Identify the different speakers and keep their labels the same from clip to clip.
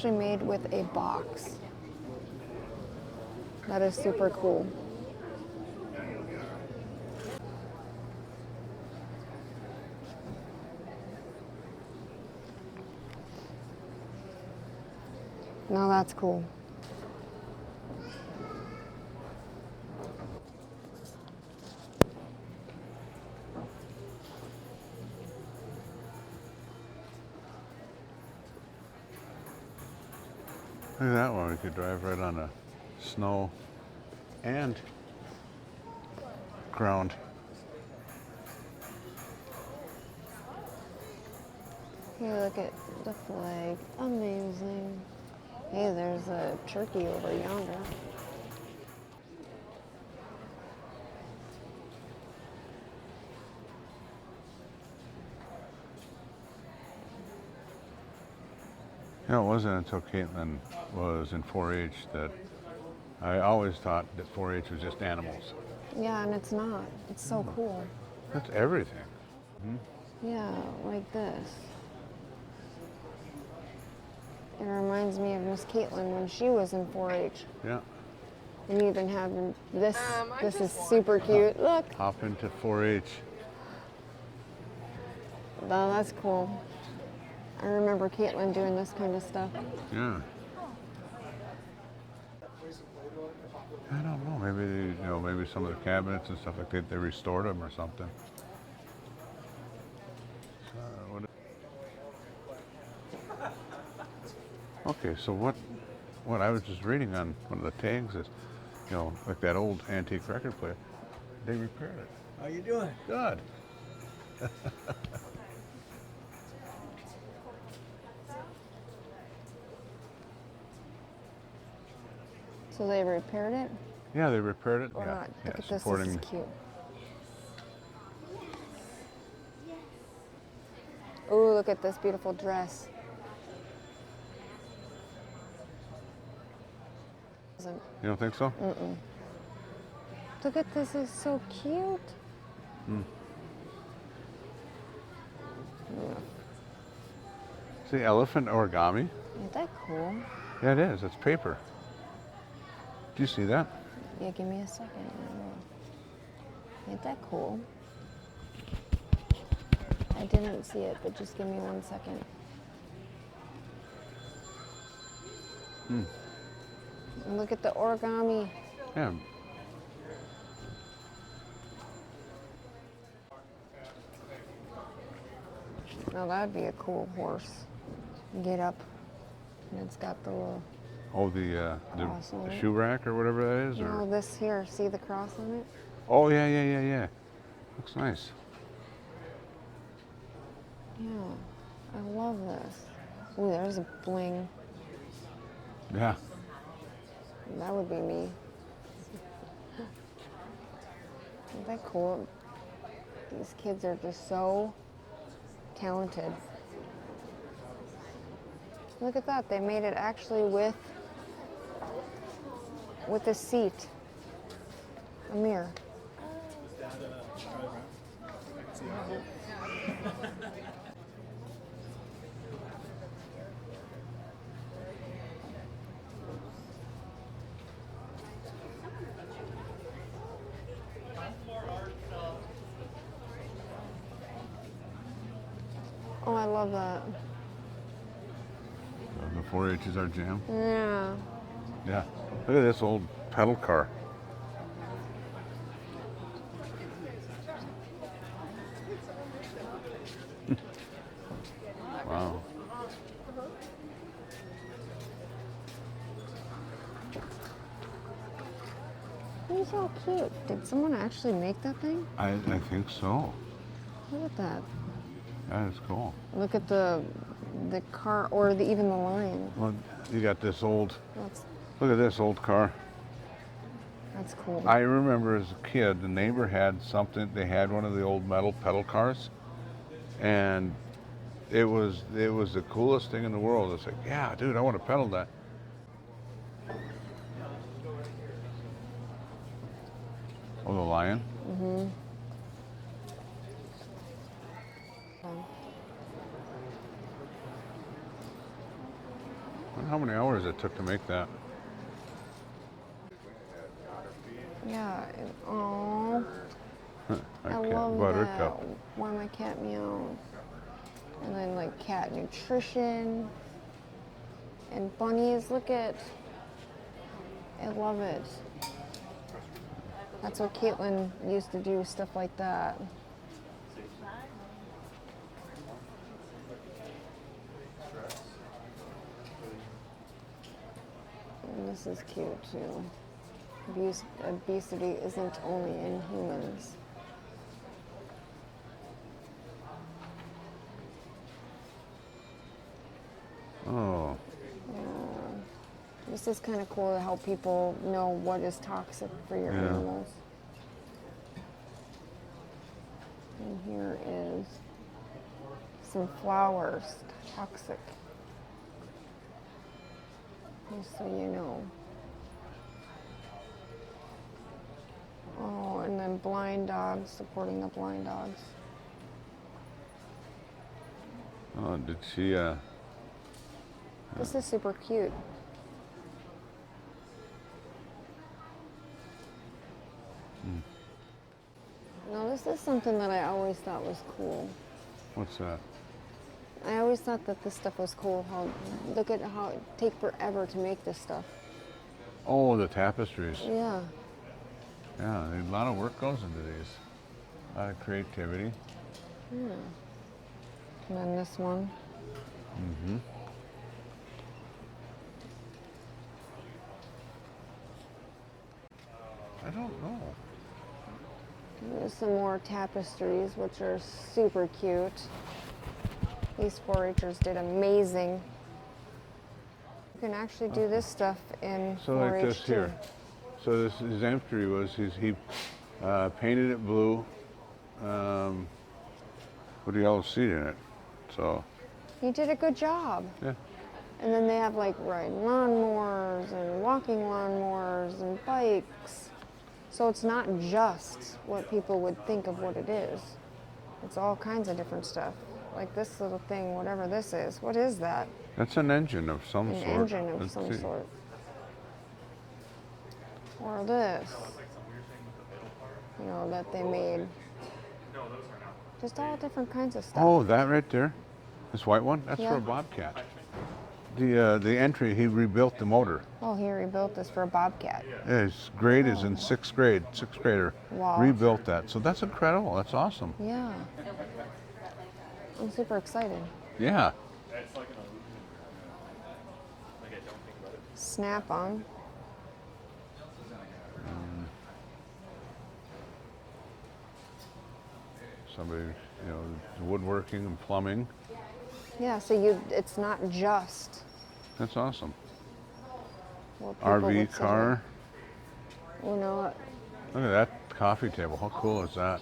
Speaker 1: actually made with a box. That is super cool. Now that's cool.
Speaker 2: Look at that one. We could drive right on the snow and ground.
Speaker 1: Hey, look at the flag. Amazing. Hey, there's a turkey over yonder.
Speaker 2: You know, it wasn't until Caitlin was in 4-H that I always thought that 4-H was just animals.
Speaker 1: Yeah, and it's not. It's so cool.
Speaker 2: That's everything.
Speaker 1: Yeah, like this. It reminds me of Miss Caitlin when she was in 4-H.
Speaker 2: Yeah.
Speaker 1: We even have this. This is super cute. Look.
Speaker 2: Hop into 4-H.
Speaker 1: Oh, that's cool. I remember Caitlin doing this kind of stuff.
Speaker 2: Yeah. I don't know. Maybe maybe some of the cabinets and stuff like that, they restored them or something. Okay, so what I was just reading on one of the tags is, like that old antique record player, they repaired it.
Speaker 3: How you doing?
Speaker 2: Good.
Speaker 1: So they repaired it?
Speaker 2: Yeah, they repaired it.
Speaker 1: Or
Speaker 2: yeah,
Speaker 1: not?
Speaker 2: yeah,
Speaker 1: Look at this.
Speaker 2: supporting.
Speaker 1: This is cute. Oh, look at this beautiful dress.
Speaker 2: You don't think so?
Speaker 1: Mm-mm. Look at this. It's so cute. Yeah.
Speaker 2: See, elephant origami.
Speaker 1: Ain't that cool?
Speaker 2: Yeah, it is. It's paper. Do you see that?
Speaker 1: Yeah, give me a second. Ain't that cool? I didn't see it, but just give me 1 second. And look at the origami.
Speaker 2: Yeah.
Speaker 1: Now that'd be a cool horse. Get up, and it's got the little.
Speaker 2: Oh, the
Speaker 1: cross on it.
Speaker 2: shoe rack or whatever that is,
Speaker 1: No,
Speaker 2: or.
Speaker 1: this here. See the cross on it?
Speaker 2: Oh yeah. Looks nice.
Speaker 1: Yeah, I love this. Ooh, there's a bling.
Speaker 2: Yeah.
Speaker 1: That would be me. Isn't that cool? These kids are just so talented. Look at that. They made it actually with a seat. A mirror. Oh, I love that.
Speaker 2: The 4-H is our jam.
Speaker 1: Yeah.
Speaker 2: Yeah. Look at this old pedal car. Wow.
Speaker 1: He's so cute. Did someone actually make that thing?
Speaker 2: I think so.
Speaker 1: Look at that.
Speaker 2: That is cool.
Speaker 1: Look at the car, or even the line.
Speaker 2: Well, you got this old.
Speaker 1: That's
Speaker 2: Look at this old car.
Speaker 1: cool.
Speaker 2: I remember as a kid, the neighbor had something. They had one of the old metal pedal cars, and it was the coolest thing in the world. It's like, yeah, dude, I want to pedal that. Oh, the lion.
Speaker 1: Mm-hmm.
Speaker 2: wonder how many hours it took to make that.
Speaker 1: Yeah. Oh, I
Speaker 2: Cat
Speaker 1: love that.
Speaker 2: Buttercup.
Speaker 1: Why my cat meows. And then like cat nutrition. And bunnies, look at. I love it. That's what Caitlin used to do, stuff like that. And this is cute too. Obesity isn't only in humans.
Speaker 2: Oh.
Speaker 1: This is kind of cool to help people know what is toxic for your animals. And here is some flowers, toxic. Just so you know. Oh, and then blind dogs, supporting the blind dogs.
Speaker 2: Oh, did she,
Speaker 1: This is super cute. Now this is something that I always thought was cool.
Speaker 2: what's that?
Speaker 1: I always thought that this stuff was cool. Look at how it take forever to make this stuff.
Speaker 2: Oh, the tapestries.
Speaker 1: Yeah.
Speaker 2: Yeah, a lot of work goes into these. A lot of creativity.
Speaker 1: Yeah. And then this one.
Speaker 2: Mm-hmm. I don't know.
Speaker 1: There's some more tapestries, which are super cute. These 4-Hers did amazing. You can actually do this stuff in
Speaker 2: So
Speaker 1: 4-H
Speaker 2: like this
Speaker 1: too.
Speaker 2: here. So this his entry was he painted it blue with a yellow seat in it. So
Speaker 1: You did a good job.
Speaker 2: yeah.
Speaker 1: And then they have like riding lawnmowers and walking lawnmowers and bikes. So it's not just what people would think of what it is. It's all kinds of different stuff. Like this little thing, whatever this is. What is that?
Speaker 2: That's an engine of some
Speaker 1: An
Speaker 2: sort.
Speaker 1: engine of
Speaker 2: Let's
Speaker 1: some
Speaker 2: see.
Speaker 1: sort. Or this. You know, that they made. Just all different kinds of stuff.
Speaker 2: Oh, that right there. This white one? That's for
Speaker 1: Yeah.
Speaker 2: a Bobcat. The entry, he rebuilt the motor.
Speaker 1: Oh, he rebuilt this for a Bobcat.
Speaker 2: His grade is in sixth grader.
Speaker 1: Wow.
Speaker 2: Rebuilt that. So that's incredible. That's awesome.
Speaker 1: Yeah. I'm super excited.
Speaker 2: Yeah.
Speaker 1: Snap on.
Speaker 2: Somebody, woodworking and plumbing.
Speaker 1: Yeah, so it's not just
Speaker 2: That's awesome.
Speaker 1: what people would
Speaker 2: RV
Speaker 1: say.
Speaker 2: car.
Speaker 1: You know what?
Speaker 2: Look at that coffee table. How cool is that?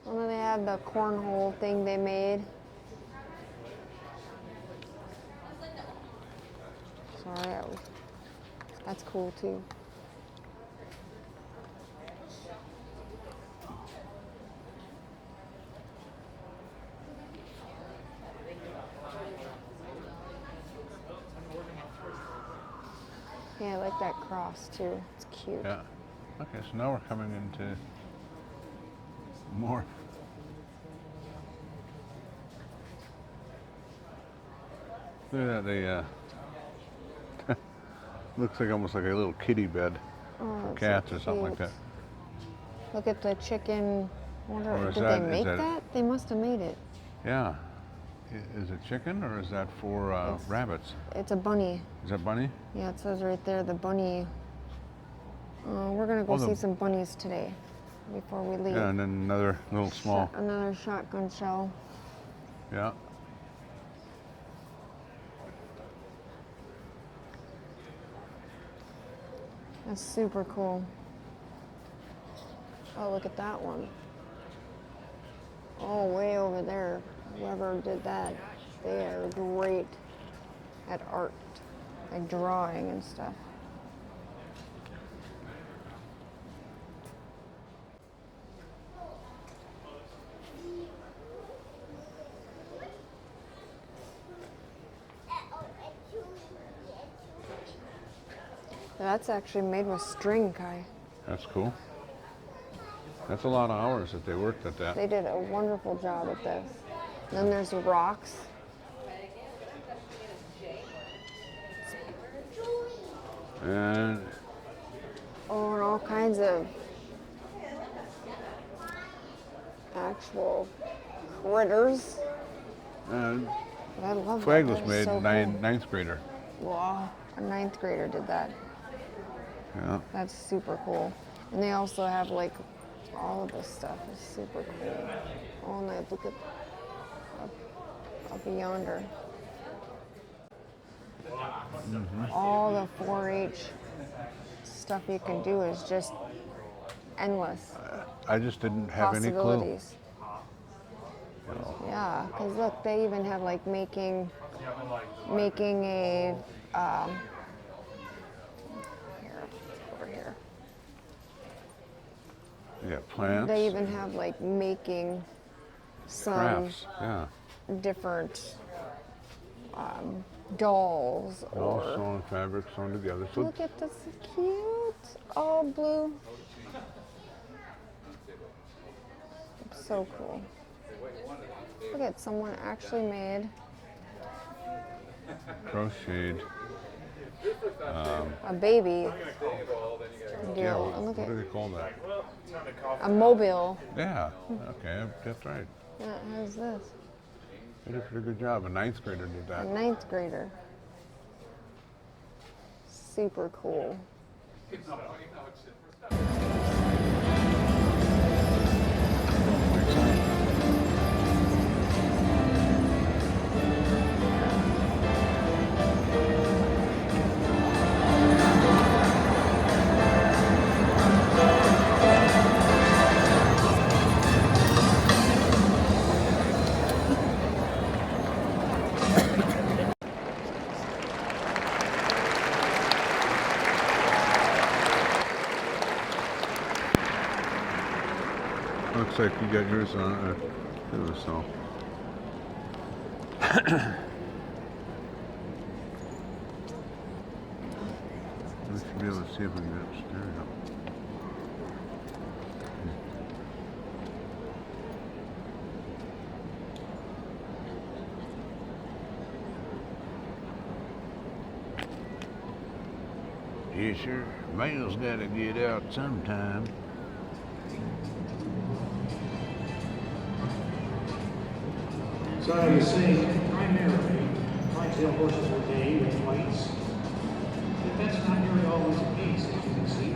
Speaker 1: Well, then they have the cornhole thing they made. Sorry, that's cool too. Yeah, I like that cross too. It's cute.
Speaker 2: Yeah. Okay, so now we're coming into more. Look at that. Looks like almost like a little kitty bed
Speaker 1: Oh,
Speaker 2: for
Speaker 1: that's
Speaker 2: cats
Speaker 1: so
Speaker 2: or something like
Speaker 1: cute.
Speaker 2: that.
Speaker 1: Look at the chicken.
Speaker 2: Or
Speaker 1: Wonder,
Speaker 2: is
Speaker 1: did
Speaker 2: that-
Speaker 1: they
Speaker 2: is
Speaker 1: make
Speaker 2: that-
Speaker 1: that? They must have made it.
Speaker 2: Yeah. Is it chicken or is that for
Speaker 1: It's-
Speaker 2: rabbits?
Speaker 1: It's a bunny.
Speaker 2: Is that bunny?
Speaker 1: Yeah, it says right there, the bunny. We're gonna go
Speaker 2: Oh,
Speaker 1: see some bunnies today before we leave.
Speaker 2: Yeah, and then another little small.
Speaker 1: Another shotgun shell.
Speaker 2: Yeah.
Speaker 1: That's super cool. Oh, look at that one. Oh, way over there. Whoever did that, they are great at art, like drawing and stuff. That's actually made with string, Kai.
Speaker 2: That's cool. That's a lot of hours that they worked at that.
Speaker 1: They did a wonderful job at this. Then there's the rocks.
Speaker 2: And
Speaker 1: Oh, and all kinds of actual critters.
Speaker 2: and
Speaker 1: I love
Speaker 2: flag
Speaker 1: that.
Speaker 2: was
Speaker 1: That is
Speaker 2: made
Speaker 1: so
Speaker 2: ninth grader.
Speaker 1: cool. Wow, a ninth grader did that.
Speaker 2: Yeah.
Speaker 1: That's super cool. And they also have like all of this stuff is super cool. Oh, and I look at up yonder. All the 4-H stuff you can do is just endless
Speaker 2: I just didn't have any clue.
Speaker 1: possibilities. Yeah, because look, they even have like making a here, over here.
Speaker 2: Yeah, plants,
Speaker 1: They even have like making some
Speaker 2: crafts. Yeah.
Speaker 1: different dolls
Speaker 2: All
Speaker 1: or
Speaker 2: sewn fabric sewn together. So
Speaker 1: look at this, cute, all blue. So cool. Look at someone actually made
Speaker 2: crocheted.
Speaker 1: a baby
Speaker 2: Yeah.
Speaker 1: deal. And look
Speaker 2: What
Speaker 1: at
Speaker 2: do they call that?
Speaker 1: a mobile.
Speaker 2: Yeah. Okay, that's right.
Speaker 1: Yeah, it has this.
Speaker 2: They did a pretty good job. A ninth grader did
Speaker 1: A
Speaker 2: that.
Speaker 1: ninth grader. Super cool.
Speaker 2: Looks like you got yours on too, so. We should be able to see if we can get it stirred up. Yes, sir. Mail's got to get out sometime.
Speaker 3: So you see, primarily, whitetail horses were day with whites, but that's not nearly always the case, as you can see.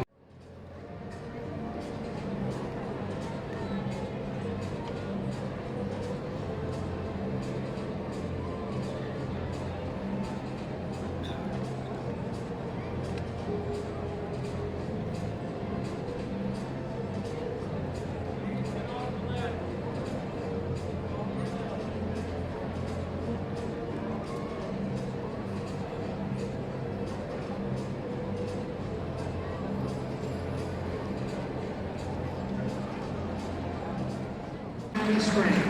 Speaker 3: Spring.